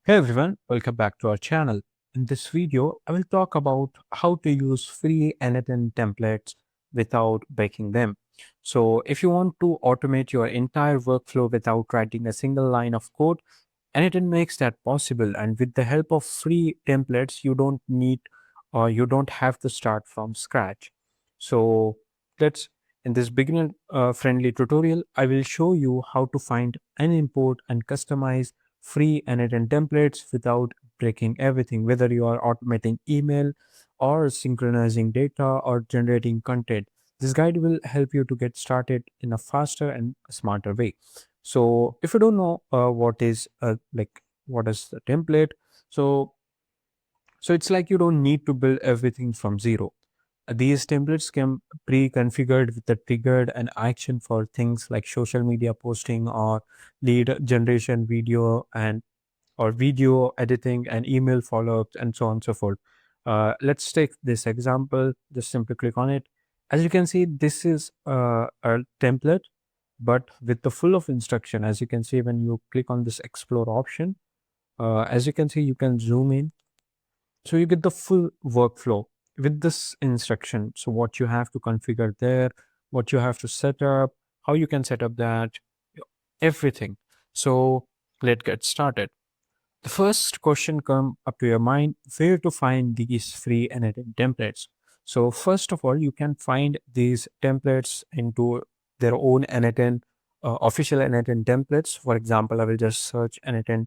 Hey everyone, welcome back to our channel. In this video, I will talk about how to use free n8n templates without breaking them. So if you want to automate your entire workflow without writing a single line of code, n8n makes that possible. And with the help of free templates, you don't need or you don't have to start from scratch. So let's in this beginner friendly tutorial, I will show you how to find and import and customize free n8n templates without breaking everything, whether you are automating email or synchronizing data or generating content. This guide will help you to get started in a faster and smarter way. So if you don't know what is the template, so it's like you don't need to build everything from zero. These templates come pre-configured with the triggered and action for things like social media posting or lead generation video and or video editing and email follow-ups and so on and so forth. Let's take this example. Just simply click on it. As you can see, this is a template, but with the full of instruction. As you can see, when you click on this explore option, as you can see, you can zoom in. So you get the full workflow with this instruction. So what you have to configure there, what you have to set up, how you can set up that, everything. So let's get started. The first question come up to your mind, where to find these free n8n templates. So first of all, you can find these templates into their own n8n, official n8n templates. For example, I will just search n8n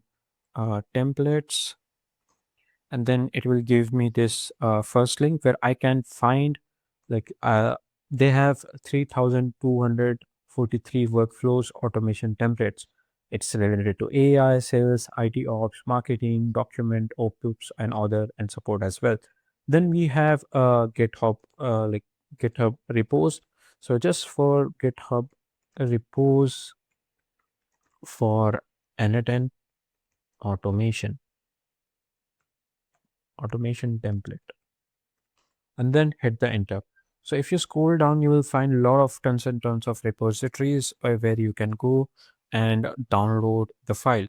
templates, and then it will give me this first link where I can find like they have 3243 workflows automation templates. It's related to AI, sales, IT ops, marketing, document outputs, and other and support as well. Then we have GitHub repos. So just for GitHub repos for n8n automation automation template, and then hit the enter. So if you scroll down, you will find a lot of tons and tons of repositories where you can go and download the file.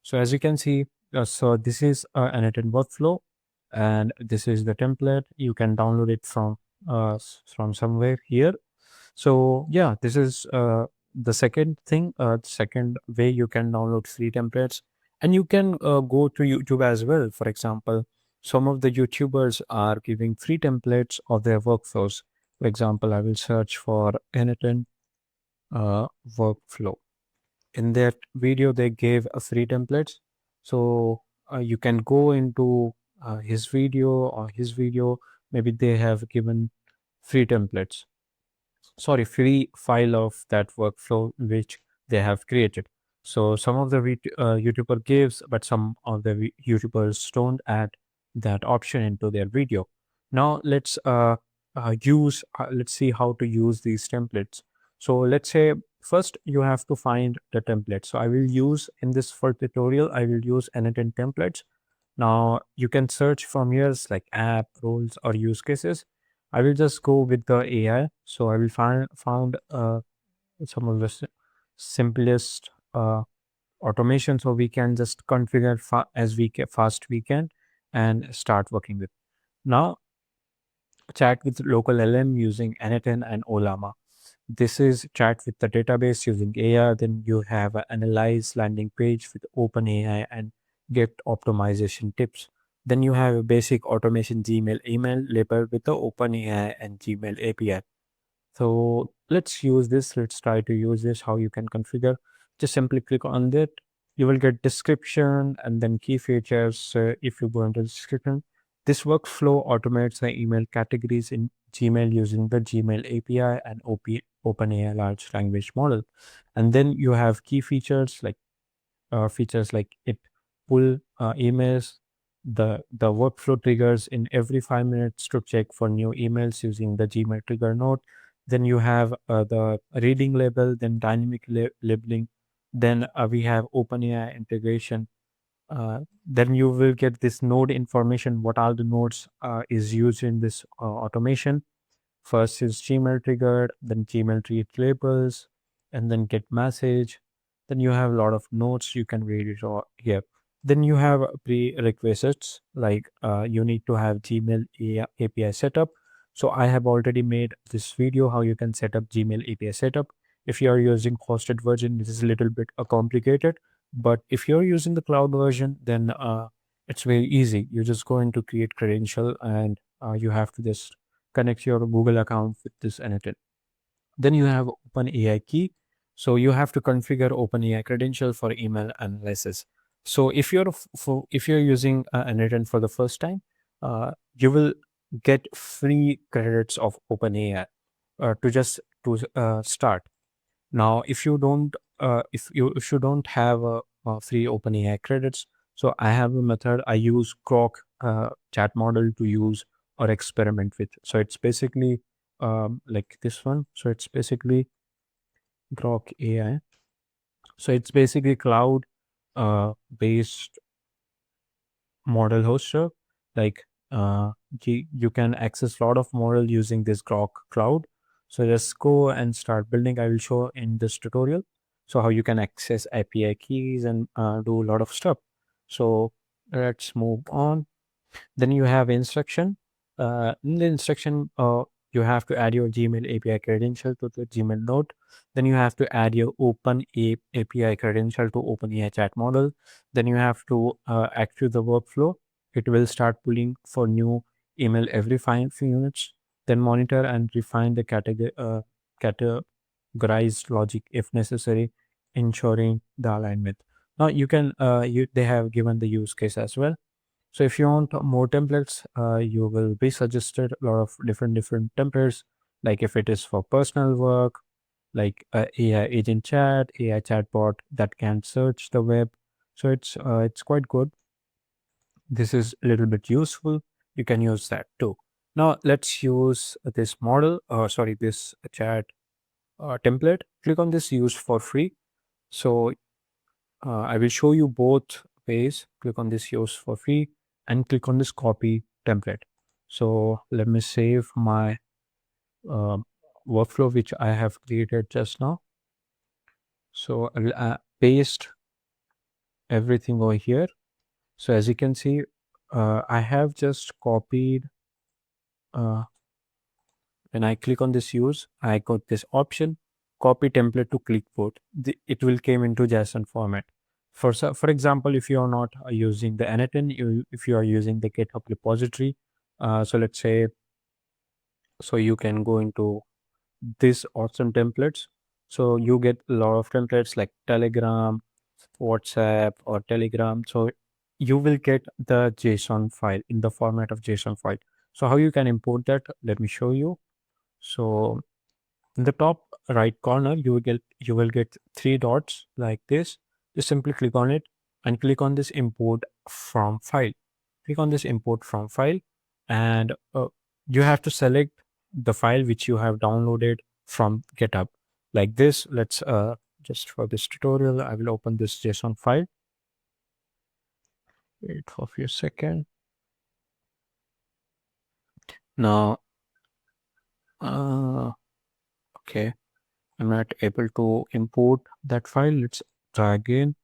So as you can see, so this is an n8n workflow, and this is the template. You can download it from somewhere here. So yeah, this is the second thing, second way you can download free templates, and you can go to YouTube as well. For example, some of the YouTubers are giving free templates of their workflows. For example, I will search for n8n workflow. In that video, they gave a free templates, so you can go into his video or his video. Maybe they have given free templates, sorry, free file of that workflow which they have created. So some of the YouTuber gives, but some of the YouTubers don't add that option into their video. Now let's see how to use these templates. So let's say first you have to find the template. So I will use in this full tutorial, I will use n8n templates. Now you can search from here like app, roles, or use cases. I will just go with the AI. So I will found some of the simplest automation, so we can just configure as fast we can and start working with. Now chat with local LM using n8n and Olama. This is chat with the database using AI. Then you have an analyze landing page with OpenAI and get optimization tips. Then you have a basic automation Gmail email labeled with the OpenAI and Gmail API. So let's use this. Let's try to use this. How you can configure. Just simply click on that. You will get description and then key features. If you go into the description, this workflow automates the email categories in Gmail using the Gmail API and OpenAI large language model. And then you have key features like it pull emails, the workflow triggers in every 5 minutes to check for new emails using the Gmail trigger node. Then you have the reading label, then dynamic labeling. Then we have OpenAI integration. Then you will get this node information. What are the nodes is used in this automation? First is Gmail triggered, then Gmail treat labels, and then get message. Then you have a lot of notes. You can read it all here. Then you have prerequisites like you need to have Gmail API setup. So I have already made this video how you can set up Gmail API setup. If you are using hosted version, this is a little bit complicated, but if you're using the cloud version, then it's very easy. You just go into create credential, and you have to just connect your Google account with this n8n. Then you have OpenAI key. So you have to configure OpenAI credential for email analysis. So if you're using n8n for the first time, you will get free credits of OpenAI to start. Now, if you don't have a free OpenAI credits, so I have a method. I use Grok chat model to use or experiment with. So it's basically like this one. So it's basically Grok AI. So it's basically cloud based model hoster. Like you can access a lot of model using this Grok cloud. So just go and start building. I will show in this tutorial. So how you can access API keys and do a lot of stuff. So let's move on. Then you have instruction. In the instruction, you have to add your Gmail API credential to the Gmail node. Then you have to add your API credential to OpenAI chat model. Then you have to active the workflow. It will start pulling for new email every few minutes. Then monitor and refine the categorized logic if necessary, ensuring the alignment. Now you can they have given the use case as well. So if you want more templates, you will be suggested a lot of different templates. Like if it is for personal work, like AI agent chat, AI chatbot that can search the web. So it's quite good. This is a little bit useful. You can use that too. Now let's use this model, sorry, this chat template. Click on this use for free. So I will show you both ways. Click on this use for free and click on this copy template. So let me save my uh, workflow which I have created just now. So I will paste everything over here. So as you can see, I have just copied. When I click on this use, I got this option, copy template to clipboard. It will came into JSON format. For example, if you are not using the n8n, if you are using the GitHub repository, so let's say, so you can go into this awesome templates. So you get a lot of templates like Telegram, WhatsApp, or Telegram. So you will get the JSON file in the format of JSON file. So how you can import that? Let me show you. So in the top right corner, you will get three dots like this. Just simply click on it and click on this import from file. Click on this import from file, and you have to select the file which you have downloaded from GitHub. Like this, let's just for this tutorial, I will open this JSON file. Wait for a few seconds. Now, okay, I'm not able to import that file. Let's try again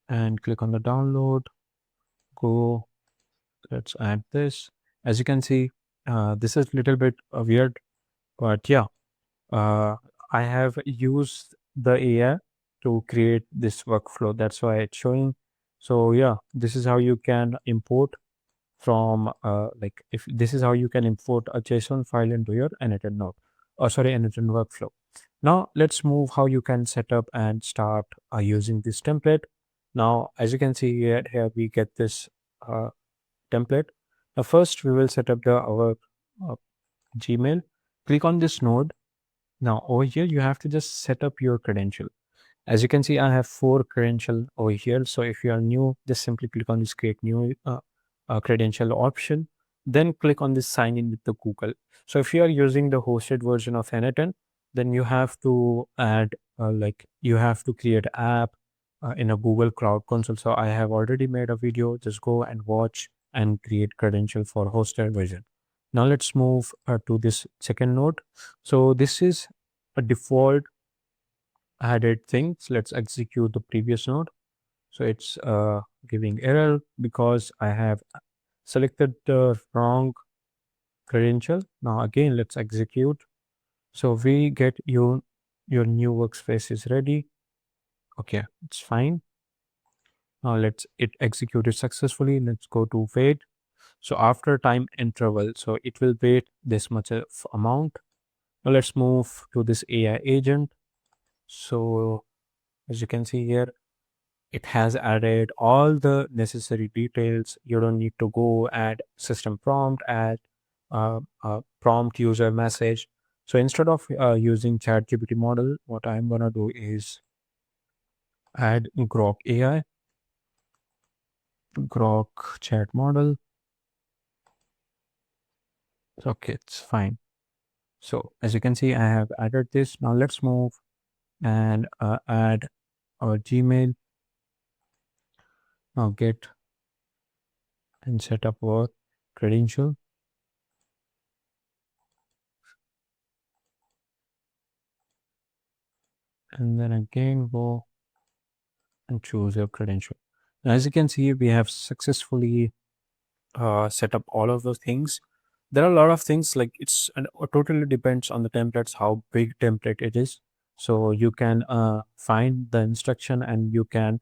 and click on the download. Go, let's add this. As you can see, this is a little bit weird, but yeah, uh, I have used the AI to create this workflow. That's why it's showing. So yeah, this is how you can import from like if this is how you can import a JSON file into your n8n node, or sorry, n8n workflow. Now let's move how you can set up and start using this template. Now, as you can see here we get this uh, template. Now first we will set up our uh, Gmail. Click on this node. Now over here you have to just set up your credential. As you can see, I have 4 credential over here. So if you are new, just simply click on this create new credential option. Then click on this sign in with the Google. So if you are using the hosted version of n8n, then you have to add like you have to create app in a Google Cloud Console. So I have already made a video. Just go and watch and create credential for hosted version. Now let's move to this second node. So this is a default added things. Let's execute the previous node. So it's giving error because I have selected the wrong credential. Now again, let's execute. So we get your new workspace is ready. Okay, it's fine. Now let's it executed successfully. Let's go to wait. So after time interval, so it will wait this much of amount. Now let's move to this AI agent. So as you can see here, it has added all the necessary details. You don't need to go add system prompt, add prompt user message. So instead of using ChatGPT model, what I'm gonna do is add Grok AI, Grok chat model. Okay, it's fine. So as you can see, I have added this. Now let's move and add our Gmail. Now get and set up our credential. And then again, go and choose your credential. Now, as you can see, we have successfully set up all of those things. There are a lot of things like it totally depends on the templates, how big template it is. So you can find the instruction and you can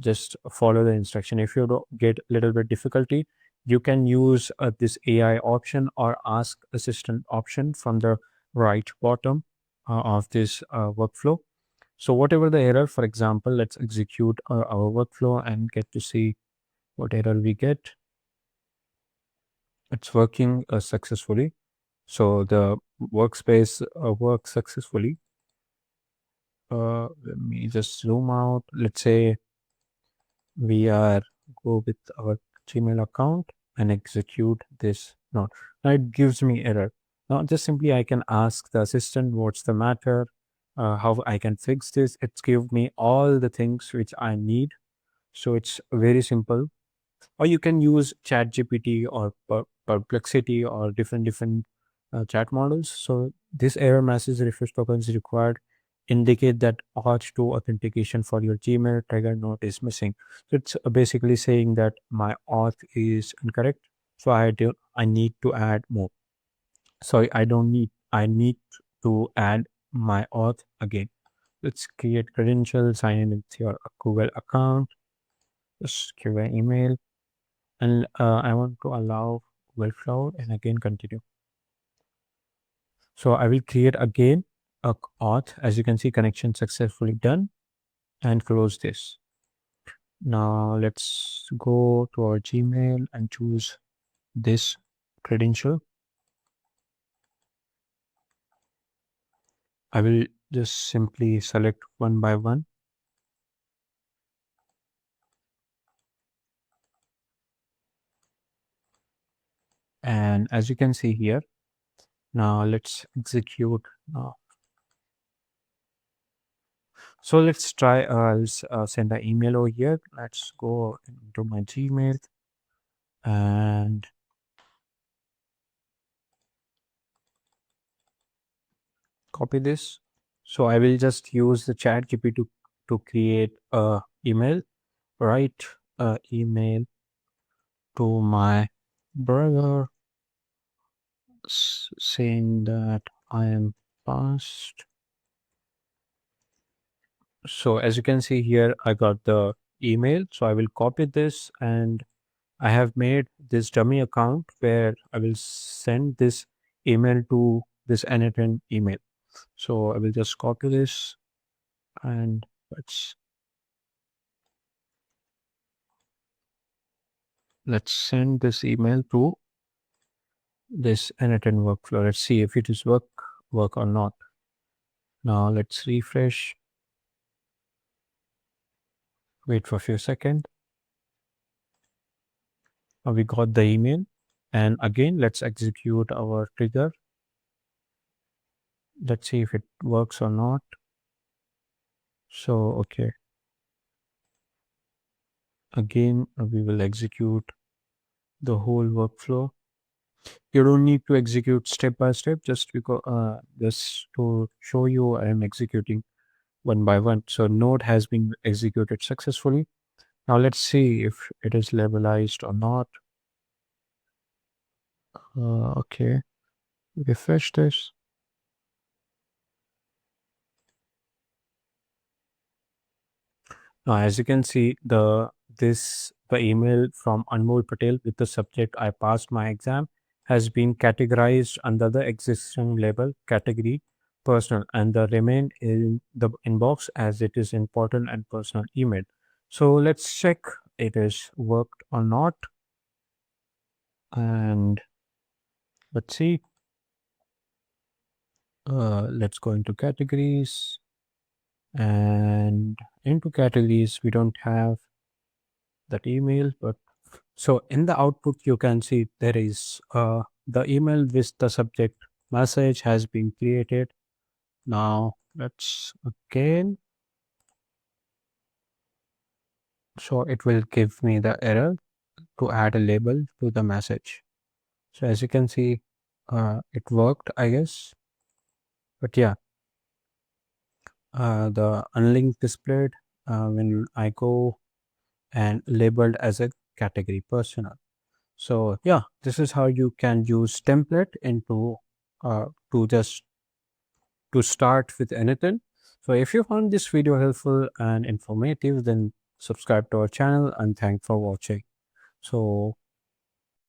just follow the instruction. If you get a little bit difficulty, you can use this AI option or ask assistant option from the right bottom of this workflow. So whatever the error, for example, let's execute our workflow and get to see what error we get. It's working successfully. So the workspace works successfully. Let me just zoom out. Let's say we are go with our Gmail account and execute this node. Now it gives me error. Now just simply I can ask the assistant what's the matter, how I can fix this. It's give me all the things which I need. So it's very simple. Or you can use ChatGPT or Perplexity or different chat models. So this error message refresh token is required indicate that auth2 authentication for your Gmail trigger node is missing. So it's basically saying that my auth is incorrect. So I need to add more. Sorry, I need to add my auth again. Let's create credentials, sign in with your Google account, just give an email, and I want to allow Google Cloud and again continue. So I will create again a auth. As you can see, connection successfully done and close this. Now let's go to our Gmail and choose this credential. I will just simply select one by one. And as you can see here, now let's execute now. So let's try, send an email over here. Let's go into my Gmail and copy this. So I will just use the chat GPT to create a email, write a email to my brother saying that I am passed. So as you can see here, I got the email. So I will copy this and I have made this dummy account where I will send this email to this n8n email. So I will just copy this and let's send this email to this n8n workflow. Let's see if it is work or not. Now let's refresh. Wait for a few seconds. We got the email, and again let's execute our trigger. Let's see if it works or not. So okay, again we will execute the whole workflow. You don't need to execute step by step, just because just to show you I am executing one by one. So node has been executed successfully. Now let's see if it is labelized or not. Okay, refresh this. Now, as you can see, the email from Anmol Patel with the subject "I passed my exam" has been categorized under the existing label category personal, and the remain in the inbox as it is important and personal email. So let's check it is worked or not, and let's see. Let's go into categories, and into categories we don't have that email, but so in the output, you can see there is the email with the subject message has been created. Now let's again, so it will give me the error to add a label to the message. So as you can see, it worked, I guess. But yeah, the unlinked displayed when I go and labeled as a category personal. So yeah, this is how you can use template into to just to start with anything. So if you found this video helpful and informative, then subscribe to our channel and thank for watching. So